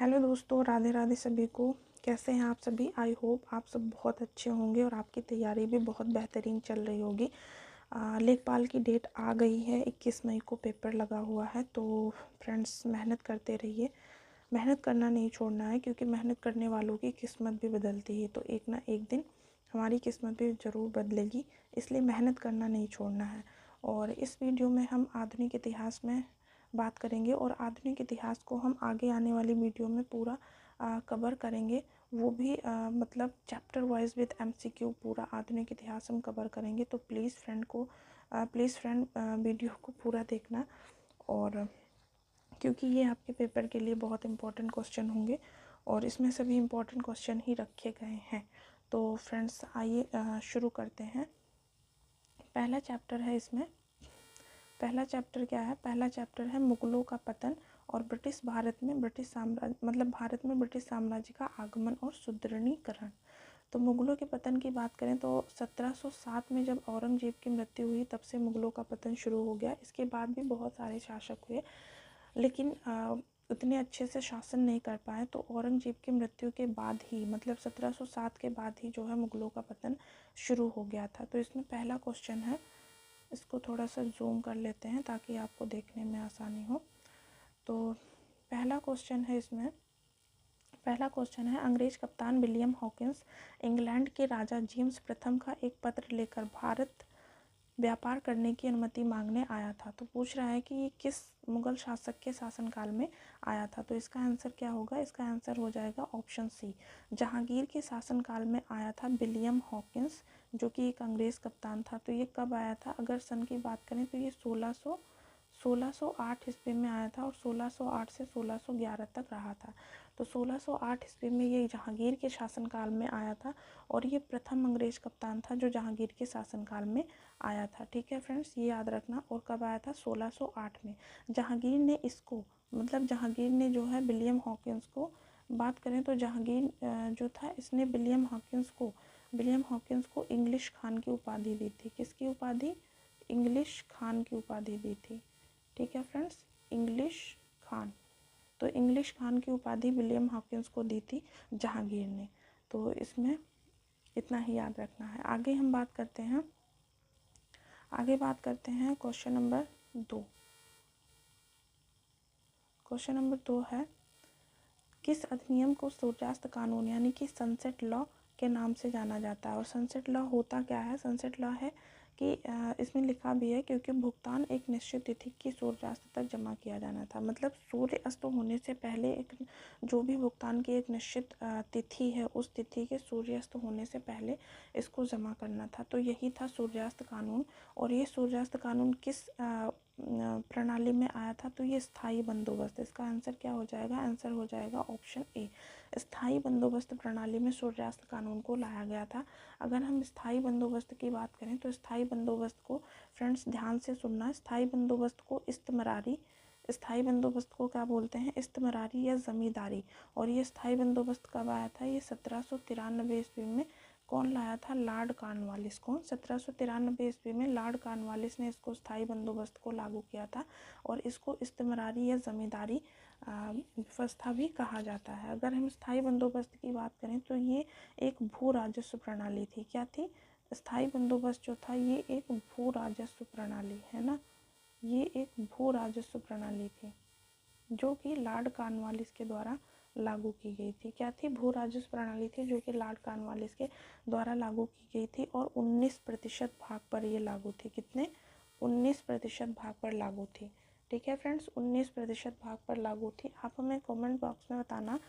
Hello दोस्तों, राधे राधे सभी को। कैसे हैं आप सभी? आई होप आप सब बहुत अच्छे होंगे और आपकी तैयारी भी बहुत बेहतरीन चल रही होगी। लेखपाल की डेट आ गई है, 21 मई को पेपर लगा हुआ है। तो फ्रेंड्स, मेहनत करते रहिए। मेहनत करना नहीं छोड़ना है, क्योंकि मेहनत करने वालों की किस्मत भी बदलती है। तो एक ना एक दिन हमारी किस्मत भी ज़रूर बदलेगी, इसलिए मेहनत करना नहीं छोड़ना है। और इस वीडियो में हम आधुनिक इतिहास में बात करेंगे और आधुनिक इतिहास को हम आगे आने वाली वीडियो में पूरा कवर करेंगे। वो भी मतलब चैप्टर वाइज विद एमसीक्यू पूरा आधुनिक इतिहास हम कवर करेंगे। तो प्लीज़ फ्रेंड वीडियो को पूरा देखना, और क्योंकि ये आपके पेपर के लिए बहुत इम्पोर्टेंट क्वेश्चन होंगे और इसमें सभी इम्पोर्टेंट क्वेश्चन ही रखे गए हैं। तो फ्रेंड्स, आइए शुरू करते हैं। पहला चैप्टर है इसमें। पहला चैप्टर क्या है? पहला चैप्टर है मुगलों का पतन और ब्रिटिश भारत में ब्रिटिश साम्राज्य का आगमन और सुदृढ़ीकरण। तो मुगलों के पतन की बात करें तो 1707 में जब औरंगजेब की मृत्यु हुई, तब से मुगलों का पतन शुरू हो गया। इसके बाद भी बहुत सारे शासक हुए, लेकिन उतने अच्छे से शासन नहीं कर पाए। तो औरंगजेब की मृत्यु के बाद ही, मतलब 1707 के बाद ही जो है मुगलों का पतन शुरू हो गया था। तो इसमें पहला क्वेश्चन है, इसको थोड़ा सा जूम कर लेते हैं ताकि आपको देखने में आसानी हो। तो पहला क्वेश्चन है इसमें, पहला क्वेश्चन है, अंग्रेज कप्तान विलियम हॉकिंस इंग्लैंड के राजा जेम्स प्रथम का एक पत्र लेकर भारत व्यापार करने की अनुमति मांगने आया था। तो पूछ रहा है कि ये किस मुगल शासक के शासनकाल में आया था। तो इसका आंसर क्या होगा? इसका आंसर हो जाएगा ऑप्शन सी, जहांगीर के शासनकाल में आया था विलियम हॉकिंस, जो कि एक अंग्रेज़ कप्तान था। तो ये कब आया था? अगर सन की बात करें तो ये 1608 ईस्वी में आया था और 1608 से 1611 तक रहा था। तो 1608 ईस्वी में ये जहांगीर के शासनकाल में आया था और ये प्रथम अंग्रेज कप्तान था जो जहांगीर के शासनकाल में आया था। ठीक है फ्रेंड्स, ये याद रखना। और कब आया था? 1608 में। जहांगीर ने इसको, मतलब जहांगीर ने जो है विलियम हॉकिंस को, बात करें तो जहांगीर जो था, इसने विलियम हॉकिंस को इंग्लिश खान की उपाधि दी थी। किसकी उपाधि? इंग्लिश खान की उपाधि दी थी। ठीक है फ्रेंड्स, इंग्लिश खान। तो इंग्लिश खान की उपाधि विलियम हॉकिंस को दी थी जहांगीर ने। तो इसमें इतना ही याद रखना है। आगे हम बात करते हैं क्वेश्चन नंबर 2। क्वेश्चन नंबर 2 है, किस अधिनियम को सूर्यास्त कानून यानी कि सनसेट लॉ के नाम से जाना जाता है? और सनसेट लॉ होता क्या है? सनसेट लॉ है कि इसमें लिखा भी है, क्योंकि भुगतान एक निश्चित तिथि की सूर्यास्त तक जमा किया जाना था। मतलब सूर्य अस्त होने से पहले एक जो भी भुगतान की एक निश्चित तिथि है, उस तिथि के सूर्यास्त होने से पहले इसको जमा करना था। तो यही था सूर्यास्त कानून। और ये सूर्यास्त कानून किस प्रणाली में आया था? तो ये स्थायी बंदोबस्त। इसका आंसर क्या हो जाएगा? आंसर हो जाएगा ऑप्शन ए, स्थायी बंदोबस्त प्रणाली में सूर्यास्त कानून को लाया गया था। अगर हम स्थायी बंदोबस्त की बात करें तो स्थायी बंदोबस्त को, फ्रेंड्स ध्यान से सुनना, स्थायी बंदोबस्त को क्या बोलते हैं? इस्तमरारी या जमींदारी। और ये स्थायी बंदोबस्त कब आया था? ये 1793 ईस्वी में। कौन लाया था? Lord Cornwallis. कौन? 1793 ईस्वी में लॉर्ड कॉर्नवालिस ने इसको स्थायी बंदोबस्त को लागू किया था और इसको इस्तमरारी या जमींदारी व्यवस्था भी कहा जाता है। अगर हम स्थायी बंदोबस्त की बात करें तो ये एक भू राजस्व प्रणाली थी। क्या थी? स्थायी बंदोबस्त जो था ये एक भू राजस्व प्रणाली है ना, ये एक भू राजस्व प्रणाली थी जो कि लॉर्ड कॉर्नवालिस के द्वारा लागू की गई थी। क्या थी? भू राजस्व प्रणाली थी जो कि लॉर्ड कॉर्नवालिस के द्वारा लागू की गई थी और 19% भाग पर ये लागू थी। कितने? 19% भाग पर लागू थी। ठीक है फ्रेंड्स, 19% भाग पर लागू थी। आप हमें कमेंट बॉक्स में बताना,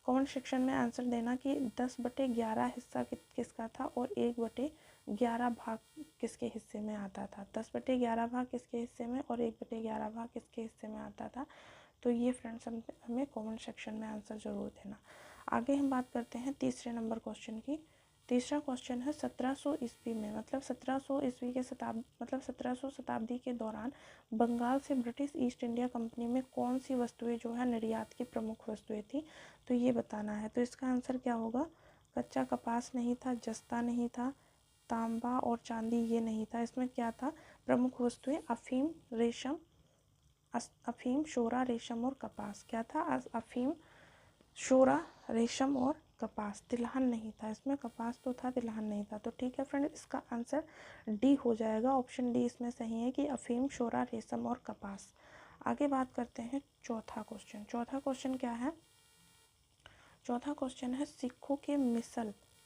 कमेंट सेक्शन में आंसर देना कि 10/11 हिस्सा किसका था और 1/11 भाग किसके हिस्से में आता था। 10/11 भाग किसके हिस्से में और 1/11 भाग किसके हिस्से में आता था। तो ये फ्रेंड्स हमें कमेंट सेक्शन में आंसर ज़रूर देना। आगे हम बात करते हैं तीसरे नंबर क्वेश्चन की। तीसरा क्वेश्चन है, 1700 ईस्वी में, मतलब 1700 ईस्वी के 1700 शताब्दी के दौरान बंगाल से ब्रिटिश ईस्ट इंडिया कंपनी में कौन सी वस्तुएं जो है निर्यात की प्रमुख वस्तुएं थी? तो ये बताना है। तो इसका आंसर क्या होगा? कच्चा कपास नहीं था, जस्ता नहीं था, तांबा और चांदी ये नहीं था। इसमें क्या था? प्रमुख वस्तुएं अफीम, शोरा, रेशम और कपास। क्या था? अफीम, शोरा, रेशम और कपास। तिलहन नहीं था इसमें, कपास तो था, तिलहन नहीं था। तो ठीक है फ्रेंड, इसका आंसर डी हो जाएगा। ऑप्शन डी इसमें सही है कि अफीम, शोरा, रेशम और कपास। आगे बात करते हैं चौथा क्वेश्चन। चौथा क्वेश्चन क्या है? चौथा क्वेश्चन है सिखों के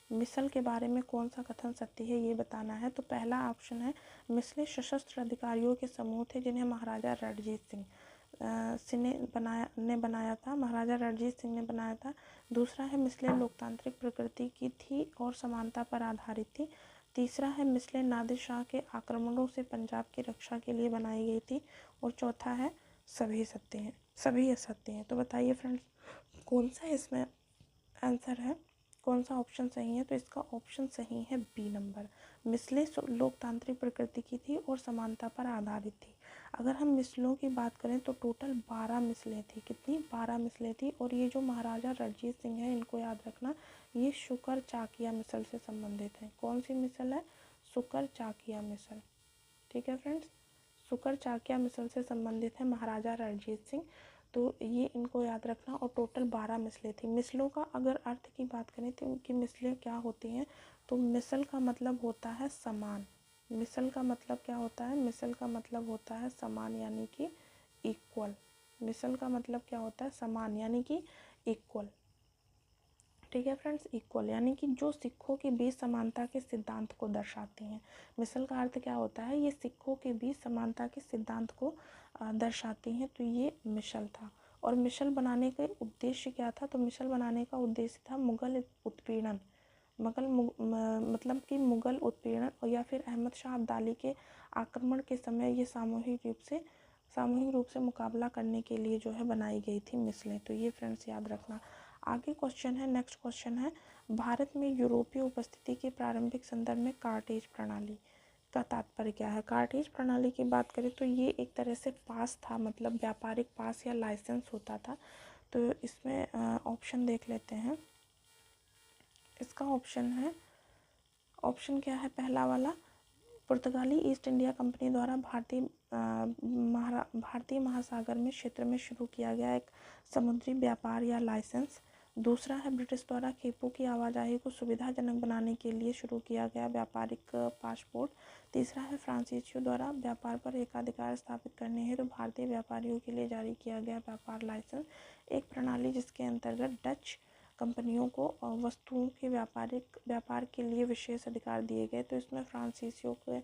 मिसल के बारे में कौन सा कथन सत्य है, ये बताना है। तो पहला ऑप्शन है मिसले सशस्त्र अधिकारियों के समूह थे जिन्हें महाराजा रणजीत सिंह ने बनाया था, महाराजा रणजीत सिंह ने बनाया था। दूसरा है मिसले लोकतांत्रिक प्रकृति की थी और समानता पर आधारित थी। तीसरा है मिसले नादिर शाह के आक्रमणों से पंजाब की रक्षा के लिए बनाई गई थी। और चौथा है सभी असत्य हैं। तो बताइए फ्रेंड्स, कौन सा इसमें आंसर है, कौन सा ऑप्शन सही है? तो इसका ऑप्शन सही है बी नंबर। मिसलें लोकतांत्रिक प्रकृति की थी और समानता पर आधारित थी। अगर हम मिसलों की बात करें तो टोटल 12 मिसलें थी। कितनी? 12 मिसलें थी। और ये जो महाराजा रणजीत सिंह है, इनको याद रखना, ये शुकर चाकिया मिसल से संबंधित है। कौन सी मिसल है? शुकर चाकिया मिसल। ठीक है फ्रेंड्स, शुकर चाकिया मिसल से संबंधित है महाराजा रणजीत सिंह। तो ये इनको याद रखना। और टोटल 12 मिसलें थी। मिसलों का अगर अर्थ की बात करें तो इनकी मिसलें क्या होती हैं? तो मिसल का मतलब होता है समान। मिसल का मतलब क्या होता है? मिसल का मतलब होता है समान, यानी कि इक्वल। मिसल का मतलब क्या होता है? समान, यानी कि इक्वल। ठीक है फ्रेंड्स, इक्वल यानी कि जो सिखों के बीच समानता के सिद्धांत को दर्शाती हैं। मिसल का अर्थ क्या होता है? ये सिखों के बीच समानता के सिद्धांत को दर्शाती हैं। तो ये मिसल था। और मिसल बनाने का उद्देश्य क्या था? तो मिसल बनाने का उद्देश्य था मुगल उत्पीड़न, मतलब कि मुगल उत्पीड़न और या फिर अहमद शाह अब्दाली के आक्रमण के समय ये सामूहिक रूप से मुकाबला करने के लिए जो है बनाई गई थी मिसलें। तो ये फ्रेंड्स याद रखना। आगे क्वेश्चन है, नेक्स्ट क्वेश्चन है, भारत में यूरोपीय उपस्थिति के प्रारंभिक संदर्भ में कार्टेज प्रणाली का तात्पर्य क्या है? कार्टेज प्रणाली की बात करें तो ये एक तरह से पास था, मतलब व्यापारिक पास या लाइसेंस होता था। तो इसमें ऑप्शन देख लेते हैं। इसका ऑप्शन क्या है? पहला वाला, पुर्तगाली ईस्ट इंडिया कंपनी द्वारा भारतीय महासागर में क्षेत्र में शुरू किया गया एक समुद्री व्यापार या लाइसेंस। दूसरा है ब्रिटिश द्वारा खेपों की आवाजाही को सुविधाजनक बनाने के लिए शुरू किया गया व्यापारिक पासपोर्ट। तीसरा है फ्रांसीसियों द्वारा व्यापार पर एकाधिकार स्थापित करने हेतु तो भारतीय व्यापारियों के लिए जारी किया गया व्यापार लाइसेंस, एक प्रणाली जिसके अंतर्गत डच कंपनियों को वस्तुओं के व्यापार के लिए विशेष अधिकार दिए गए। तो इसमें फ्रांसीसियों के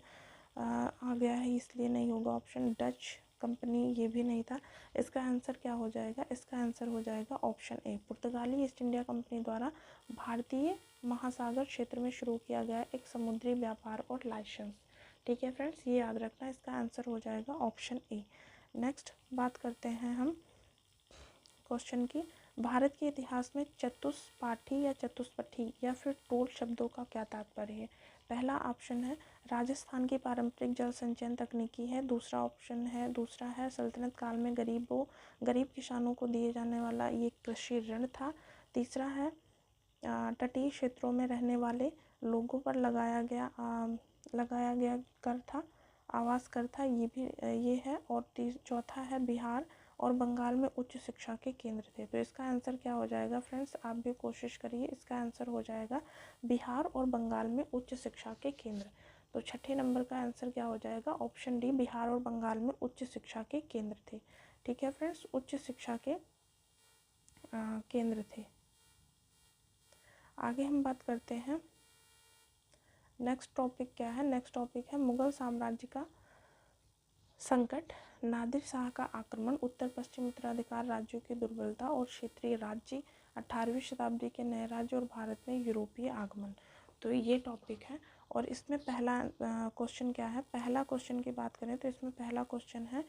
आ गया है, इसलिए नहीं होगा ऑप्शन। डच कंपनी ये भी नहीं था। इसका आंसर क्या हो जाएगा? इसका आंसर हो जाएगा ऑप्शन ए, पुर्तगाली ईस्ट इंडिया कंपनी द्वारा भारतीय महासागर क्षेत्र में शुरू किया गया एक समुद्री व्यापार और लाइसेंस। ठीक है फ्रेंड्स, ये याद रखना। इसका आंसर हो जाएगा ऑप्शन ए। नेक्स्ट बात करते हैं हम क्वेश्चन की। भारत के इतिहास में चतुष्पाठी या चतुष्पठी या फिर टोल शब्दों का क्या तात्पर्य है? पहला ऑप्शन है राजस्थान की पारंपरिक जल संचयन तकनीकी है। दूसरा है सल्तनत काल में गरीब किसानों को दिए जाने वाला ये कृषि ऋण था। तीसरा है तटीय क्षेत्रों में रहने वाले लोगों पर लगाया गया कर था, आवास कर था, ये है। और चौथा है बिहार और बंगाल में उच्च शिक्षा के केंद्र थे। तो इसका आंसर क्या हो जाएगा फ्रेंड्स? आप भी कोशिश करिए। इसका आंसर हो जाएगा बिहार और बंगाल में उच्च शिक्षा के केंद्र। तो छठे नंबर का आंसर क्या हो जाएगा? ऑप्शन डी, बिहार और बंगाल में उच्च शिक्षा के केंद्र थे। ठीक है फ्रेंड्स, उच्च शिक्षा के केंद्र थे। आगे हम बात करते हैं, नेक्स्ट टॉपिक क्या है? नेक्स्ट टॉपिक है मुगल साम्राज्य का संकट, नादिर शाह का आक्रमण, उत्तर पश्चिम उत्तराधिकार राज्यों की दुर्बलता और क्षेत्रीय राज्य, 18वीं शताब्दी के नए राज्य और भारत में यूरोपीय आगमन। तो ये टॉपिक है। और इसमें पहला क्वेश्चन क्या है? पहला क्वेश्चन की बात करें तो इसमें पहला क्वेश्चन है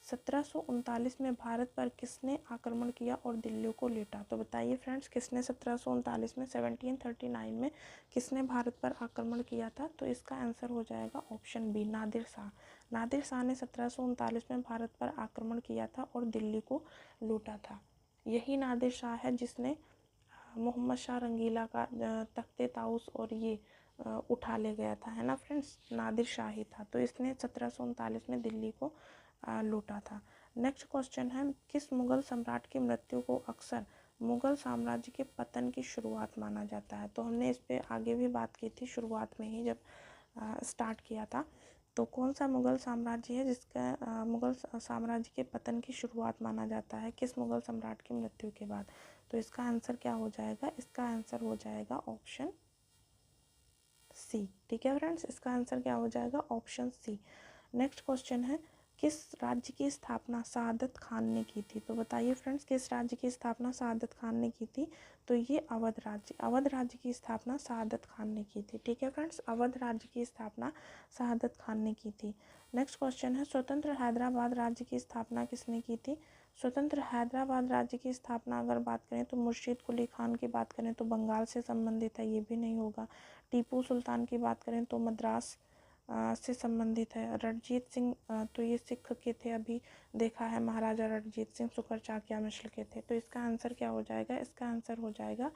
1739 में भारत पर किसने आक्रमण किया और दिल्ली को लूटा? तो बताइए फ्रेंड्स, किसने 1739 में 1739 में किसने भारत पर आक्रमण किया था? तो इसका आंसर हो जाएगा ऑप्शन बी, नादिर शाह। नादिर शाह ने 1739 में भारत पर आक्रमण किया था और दिल्ली को लूटा था। यही नादिर शाह है जिसने मोहम्मद शाह रंगीला का तख्ते ताउस और ये उठा ले गया था, है ना फ्रेंड्स? नादिर शाह ही था। तो इसने 1739 में दिल्ली को लूटा था। नेक्स्ट क्वेश्चन है, किस मुगल सम्राट की मृत्यु को अक्सर मुगल साम्राज्य के पतन की शुरुआत माना जाता है? तो हमने इस पे आगे भी बात की थी शुरुआत में ही जब स्टार्ट किया था। तो कौन सा मुगल साम्राज्य है जिसका मुगल साम्राज्य के पतन की शुरुआत माना जाता है, किस मुगल सम्राट की मृत्यु के बाद? तो इसका आंसर क्या हो जाएगा? इसका आंसर हो जाएगा ऑप्शन सी। ठीक है फ्रेंड्स, इसका आंसर क्या हो जाएगा? Option C. नेक्स्ट क्वेश्चन है, किस राज्य की स्थापना सआदत खान ने की थी? तो बताइए फ्रेंड्स, किस राज्य की स्थापना सआदत खान ने की थी? तो ये अवध राज्य, अवध राज्य की स्थापना सआदत खान ने की थी। ठीक है फ्रेंड्स, अवध राज्य की स्थापना सआदत खान ने की थी। नेक्स्ट क्वेश्चन है, स्वतंत्र हैदराबाद राज्य की स्थापना किसने की थी? स्वतंत्र हैदराबाद राज्य की स्थापना अगर बात करें तो मुर्शीद कुली खान की बात करें तो बंगाल से संबंधित है, ये भी नहीं होगा। टीपू सुल्तान की बात करें तो मद्रास से संबंधित है। रणजीत सिंह तो ये सिख के थे, अभी देखा है महाराजा रणजीत सिंह सुकर चाकिया मिश्र के थे। तो इसका आंसर क्या हो जाएगा? इसका आंसर हो जाएगा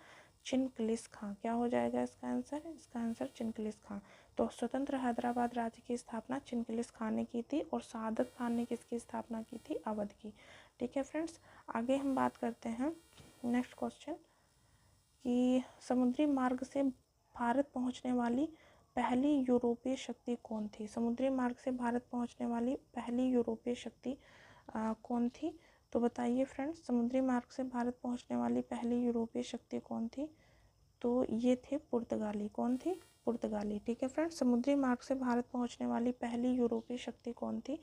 चिनकलिस खां। क्या हो जाएगा इसका आंसर? इसका आंसर चिनकलिस खां। तो स्वतंत्र हैदराबाद राज्य की स्थापना चिनकलिस खान ने की थी और सआदत खान ने किसकी स्थापना की थी? अवध की। ठीक है फ्रेंड्स, आगे हम बात करते हैं नेक्स्ट क्वेश्चन कि समुद्री मार्ग से भारत पहुंचने वाली पहली यूरोपीय शक्ति कौन थी? समुद्री मार्ग से भारत पहुंचने वाली पहली यूरोपीय शक्ति कौन थी? तो बताइए फ्रेंड्स, समुद्री मार्ग से भारत पहुंचने वाली पहली यूरोपीय शक्ति कौन थी? तो ये थे पुर्तगाली। कौन थी? पुर्तगाली। ठीक है फ्रेंड्स, समुद्री मार्ग से भारत पहुंचने वाली पहली यूरोपीय शक्ति कौन थी?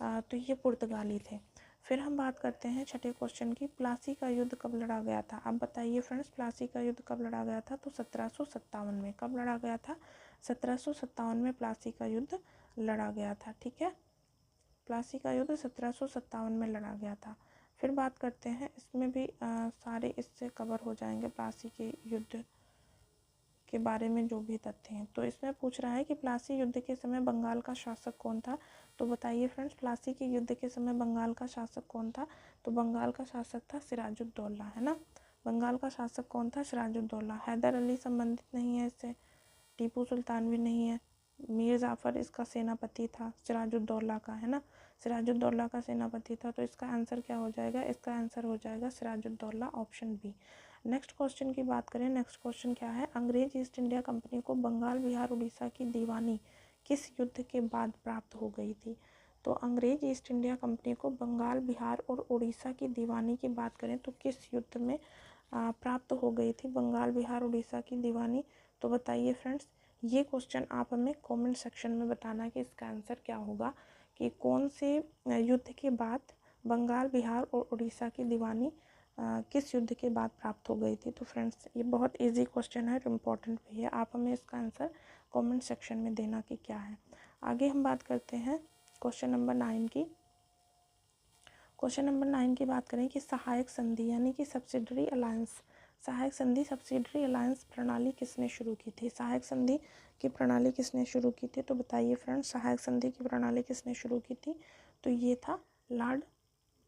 तो ये पुर्तगाली थे। फिर हम बात करते हैं छठे क्वेश्चन की, प्लासी का युद्ध कब लड़ा गया था? अब बताइए फ्रेंड्स, प्लासी का युद्ध कब लड़ा गया था? तो 1757 में। कब लड़ा गया था? 1757 में प्लासी का युद्ध लड़ा गया था। ठीक है, प्लासी का युद्ध 1757 में लड़ा गया था। फिर बात करते हैं, इसमें भी सारे इससे कवर हो जाएंगे प्लासी के युद्ध के बारे में जो भी तथ्य हैं। तो इसमें पूछ रहा है कि प्लासी युद्ध के समय बंगाल का शासक कौन था? तो बताइए फ्रेंड्स, प्लासी के युद्ध के समय बंगाल का शासक कौन था? तो बंगाल का शासक था सिराजुद्दौला, है ना। बंगाल का शासक कौन था? सिराजुद्दौला। हैदर अली संबंधित नहीं है इससे, टीपू सुल्तान भी नहीं है, मीर जाफ़र इसका सेनापति था सिराजुद्दौला का, है ना। सिराजुद्दौला का सेनापति था। तो इसका आंसर क्या हो जाएगा? इसका आंसर हो जाएगा Sirajuddaula, option B. Next question की बात करें, नेक्स्ट क्वेश्चन क्या है, अंग्रेज ईस्ट इंडिया कंपनी को बंगाल बिहार उड़ीसा की दीवानी किस युद्ध के बाद प्राप्त हो गई थी? तो अंग्रेज ईस्ट इंडिया कंपनी को बंगाल बिहार और उड़ीसा की दीवानी की बात करें तो किस युद्ध में प्राप्त हो गई थी बंगाल बिहार उड़ीसा की दीवानी? तो बताइए फ्रेंड्स, ये क्वेश्चन आप हमें कमेंट सेक्शन में बताना कि इसका आंसर क्या होगा, कि कौन से युद्ध के बाद बंगाल बिहार और उड़ीसा की दीवानी किस युद्ध के बाद प्राप्त हो गई थी? तो फ्रेंड्स, ये बहुत इजी क्वेश्चन है और इम्पोर्टेंट भी है, आप हमें इसका आंसर कमेंट सेक्शन में देना कि क्या है। आगे हम बात करते हैं क्वेश्चन नंबर 9 की। क्वेश्चन नंबर 9 की बात करें कि सहायक संधि यानी कि सब्सिडरी अलायंस, सहायक संधि सब्सिडरी अलायंस प्रणाली किसने शुरू की थी? सहायक संधि की प्रणाली किसने शुरू की थी? तो बताइए फ्रेंड्स, सहायक संधि की प्रणाली किसने शुरू की थी? तो ये था लॉर्ड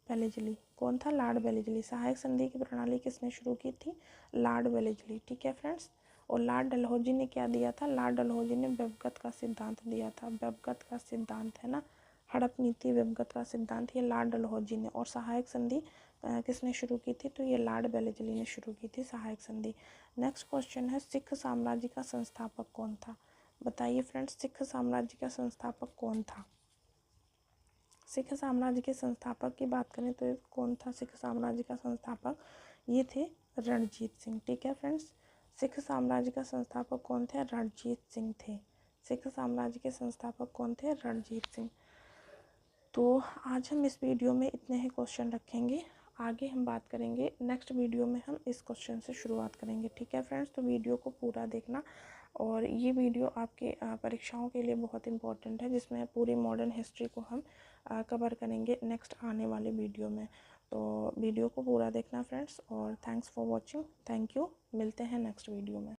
वेलेस्ली। कौन था? Lord Wellesley. सहायक संधि की प्रणाली किसने शुरू की थी? Lord Wellesley. ठीक है फ्रेंड्स, और लॉर्ड डलहौजी ने क्या दिया था? लॉर्ड डलहौजी ने व्यवगत का सिद्धांत दिया था। व्यवगत का सिद्धांत, है ना, हड़प नीति, व्यवगत का सिद्धांत, ये लॉर्ड डलहौजी ने। और सहायक संधि किसने शुरू की थी? तो ये लॉर्ड वेलेस्ली ने शुरू की थी सहायक संधि। नेक्स्ट क्वेश्चन है, सिख साम्राज्य का संस्थापक कौन था? बताइए फ्रेंड्स, सिख साम्राज्य का संस्थापक कौन था? सिख साम्राज्य के संस्थापक की बात करें तो कौन था सिख साम्राज्य का संस्थापक? ये थे रणजीत सिंह। ठीक है फ्रेंड्स, सिख साम्राज्य का संस्थापक कौन थे? रणजीत सिंह थे। सिख साम्राज्य के संस्थापक कौन थे? रणजीत सिंह। तो आज हम इस वीडियो में इतने ही क्वेश्चन रखेंगे, आगे हम बात करेंगे नेक्स्ट वीडियो में हम इस क्वेश्चन से शुरुआत करेंगे। ठीक है फ्रेंड्स, तो वीडियो को पूरा देखना, और ये वीडियो आपके परीक्षाओं के लिए बहुत इंपॉर्टेंट है, जिसमें पूरी मॉडर्न हिस्ट्री को हम कवर करेंगे नेक्स्ट आने वाले वीडियो में। तो वीडियो को पूरा देखना फ्रेंड्स, और thanks for watching. Thank you, मिलते हैं नेक्स्ट वीडियो में।